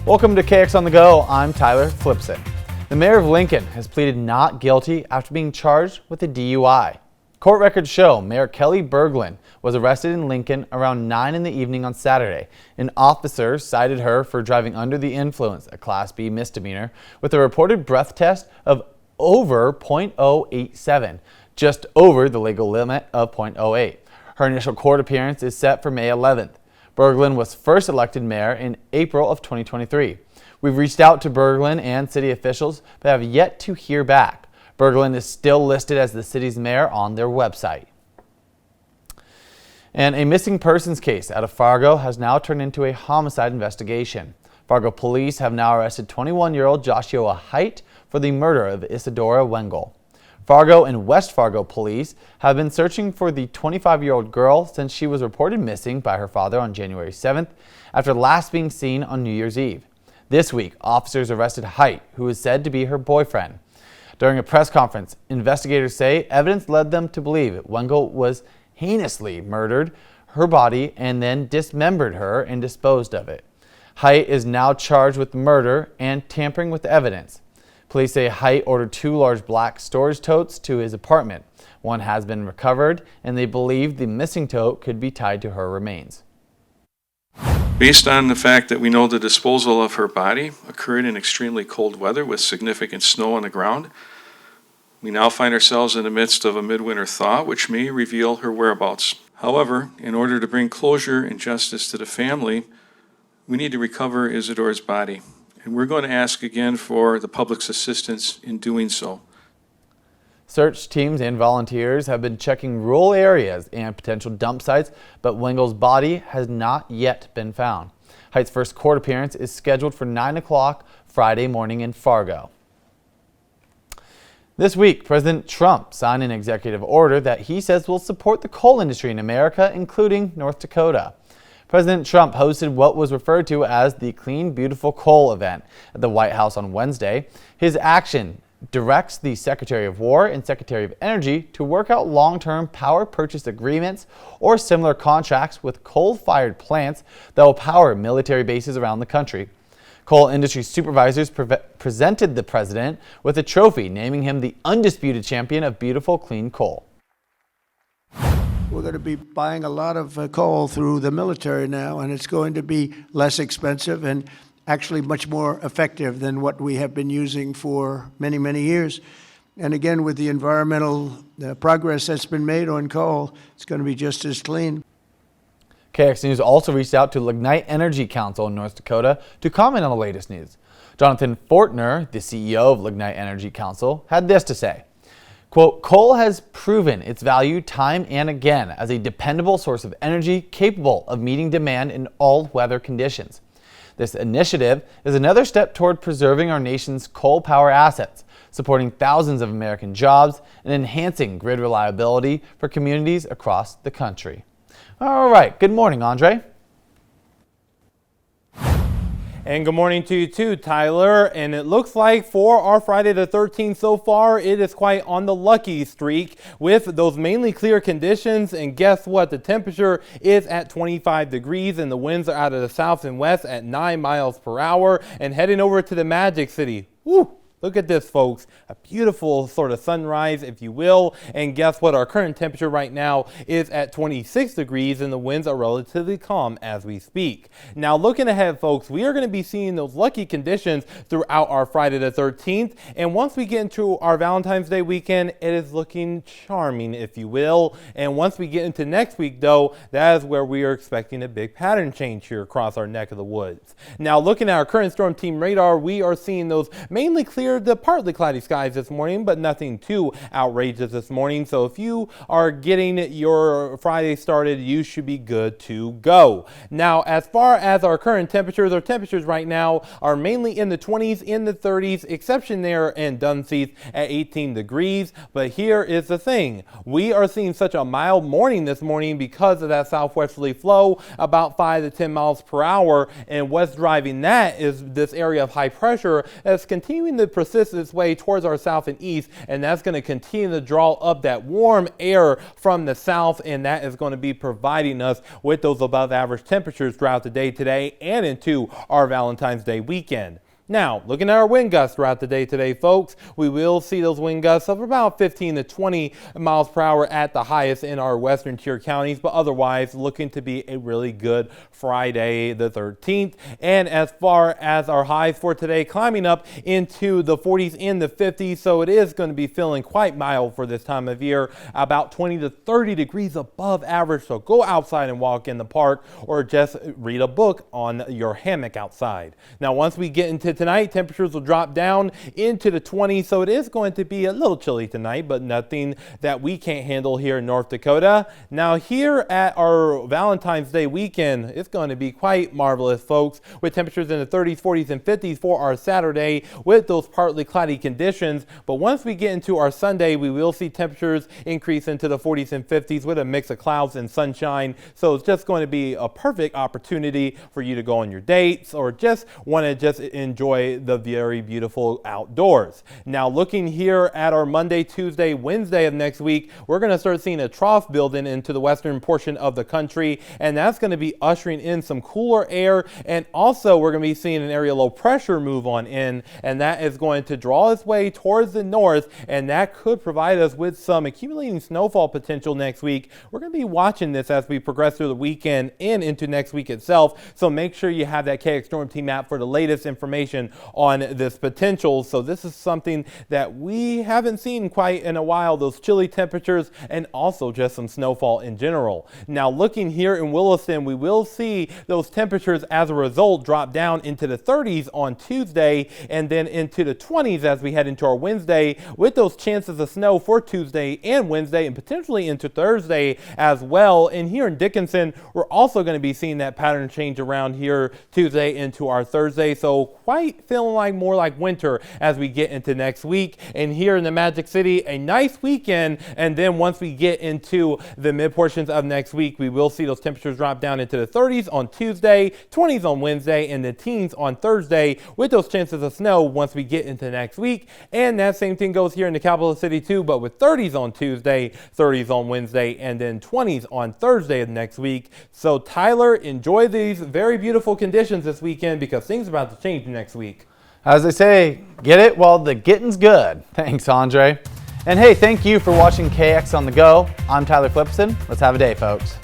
Welcome to KX on the Go. I'm Tyler Flipson. The mayor of Lincoln has pleaded not guilty after being charged with a DUI. Court records show Mayor Kelly Berglund was arrested in Lincoln around 9 in the evening on Saturday. An officer cited her for driving under the influence, a Class B misdemeanor, with a reported breath test of over .087, just over the legal limit of .08. Her initial court appearance is set for May 11th. Berglund was first elected mayor in April of 2023. We've reached out to Berglund and city officials, but have yet to hear back. Berglund is still listed as the city's mayor on their website. And a missing persons case out of Fargo has now turned into a homicide investigation. Fargo police have now arrested 21-year-old Joshua Height for the murder of Isadora Wengel. Fargo and West Fargo police have been searching for the 25-year-old girl since she was reported missing by her father on January 7th after last being seen on New Year's Eve. This week, officers arrested Height, who is said to be her boyfriend. During a press conference, investigators say evidence led them to believe Wengel was heinously murdered her body and then dismembered her and disposed of it. Height is now charged with murder and tampering with evidence. Police say Height ordered 2 large black storage totes to his apartment. One has been recovered, and they believe the missing tote could be tied to her remains. Based on the fact that we know the disposal of her body occurred in extremely cold weather with significant snow on the ground, we now find ourselves in the midst of a midwinter thaw, which may reveal her whereabouts. However, in order to bring closure and justice to the family, we need to recover Isadora's body. And we're going to ask again for the public's assistance in doing so. Search teams and volunteers have been checking rural areas and potential dump sites, but Wengel's body has not yet been found. Height's first court appearance is scheduled for 9 o'clock Friday morning in Fargo. This week, President Trump signed an executive order that he says will support the coal industry in America, including North Dakota. President Trump hosted what was referred to as the Clean Beautiful Coal event at the White House on Wednesday. His action directs the Secretary of War and Secretary of Energy to work out long-term power purchase agreements or similar contracts with coal-fired plants that will power military bases around the country. Coal industry supervisors presented the president with a trophy, naming him the undisputed champion of beautiful, clean coal. We're going to be buying a lot of coal through the military now, and it's going to be less expensive and actually much more effective than what we have been using for many, many years. And again, with the environmental progress that's been made on coal, it's going to be just as clean. KX News also reached out to Lignite Energy Council in North Dakota to comment on the latest news. Jonathan Fortner, the CEO of Lignite Energy Council, had this to say. Quote, coal has proven its value time and again as a dependable source of energy capable of meeting demand in all weather conditions. This initiative is another step toward preserving our nation's coal power assets, supporting thousands of American jobs, and enhancing grid reliability for communities across the country. All right, good morning, Andre. And good morning to you too, Tyler. And it looks like for our Friday the 13th so far, it is quite on the lucky streak with those mainly clear conditions. And guess what? The temperature is at 25 degrees and the winds are out of the south and west at 9 miles per hour and heading over to the Magic City. Woo! Look at this, folks. A beautiful sort of sunrise, if you will. And guess what? Our current temperature right now is at 26 degrees and the winds are relatively calm as we speak. Now, looking ahead, folks, we are going to be seeing those lucky conditions throughout our Friday the 13th. And once we get into our Valentine's Day weekend, it is looking charming, if you will. And once we get into next week, though, that is where we are expecting a big pattern change here across our neck of the woods. Now, looking at our current storm team radar, we are seeing those mainly clear the partly cloudy skies this morning, but nothing too outrageous this morning. So if you are getting your Friday started, you should be good to go. Now, as far as our current temperatures, our temperatures right now are mainly in the 20s, in the 30s, exception there in Dunseith at 18 degrees. But here is the thing. We are seeing such a mild morning this morning because of that southwesterly flow, about 5 to 10 miles per hour. And what's driving that is this area of high pressure that's continuing to persist its way towards our south and east, and that's going to continue to draw up that warm air from the south, and that is going to be providing us with those above average temperatures throughout the day today and into our Valentine's Day weekend. Now, looking at our wind gusts throughout the day today, folks, we will see those wind gusts of about 15 to 20 miles per hour at the highest in our western tier counties, but otherwise looking to be a really good Friday the 13th. And as far as our highs for today, climbing up into the 40s and the 50s, so it is going to be feeling quite mild for this time of year, about 20 to 30 degrees above average. So go outside and walk in the park or just read a book on your hammock outside. Now, once we get into tonight, temperatures will drop down into the 20s, so it is going to be a little chilly tonight, but nothing that we can't handle here in North Dakota. Now, here at our Valentine's Day weekend, it's going to be quite marvelous, folks, with temperatures in the 30s, 40s, and 50s for our Saturday with those partly cloudy conditions. But once we get into our Sunday, we will see temperatures increase into the 40s and 50s with a mix of clouds and sunshine. So it's just going to be a perfect opportunity for you to go on your dates or just want to just enjoy the very beautiful outdoors. Now, looking here at our Monday, Tuesday, Wednesday of next week, we're going to start seeing a trough building into the western portion of the country, and that's going to be ushering in some cooler air, and also we're going to be seeing an area low pressure move on in, and that is going to draw its way towards the north, and that could provide us with some accumulating snowfall potential next week. We're going to be watching this as we progress through the weekend and into next week itself, so make sure you have that KX Storm Team app for the latest information on this potential. So this is something that we haven't seen quite in a while, those chilly temperatures and also just some snowfall in general. Now, looking here in Williston, we will see those temperatures as a result drop down into the 30s on Tuesday and then into the 20s as we head into our Wednesday, with those chances of snow for Tuesday and Wednesday and potentially into Thursday as well. And here in Dickinson, we're also going to be seeing that pattern change around here Tuesday into our Thursday. So quite feeling like more like winter as we get into next week. And here in the Magic City, a nice weekend. And then once we get into the mid portions of next week, we will see those temperatures drop down into the 30s on Tuesday, 20s on Wednesday, and the teens on Thursday, with those chances of snow once we get into next week. And that same thing goes here in the capital city too, but with 30s on Tuesday, 30s on Wednesday, and then 20s on Thursday of next week. So Tyler, enjoy these very beautiful conditions this weekend because things are about to change next week. As they say, get it while the getting's good. Thanks, Andre. And hey, thank you for watching KX on the Go. I'm Tyler Flipson. Let's have a day, folks.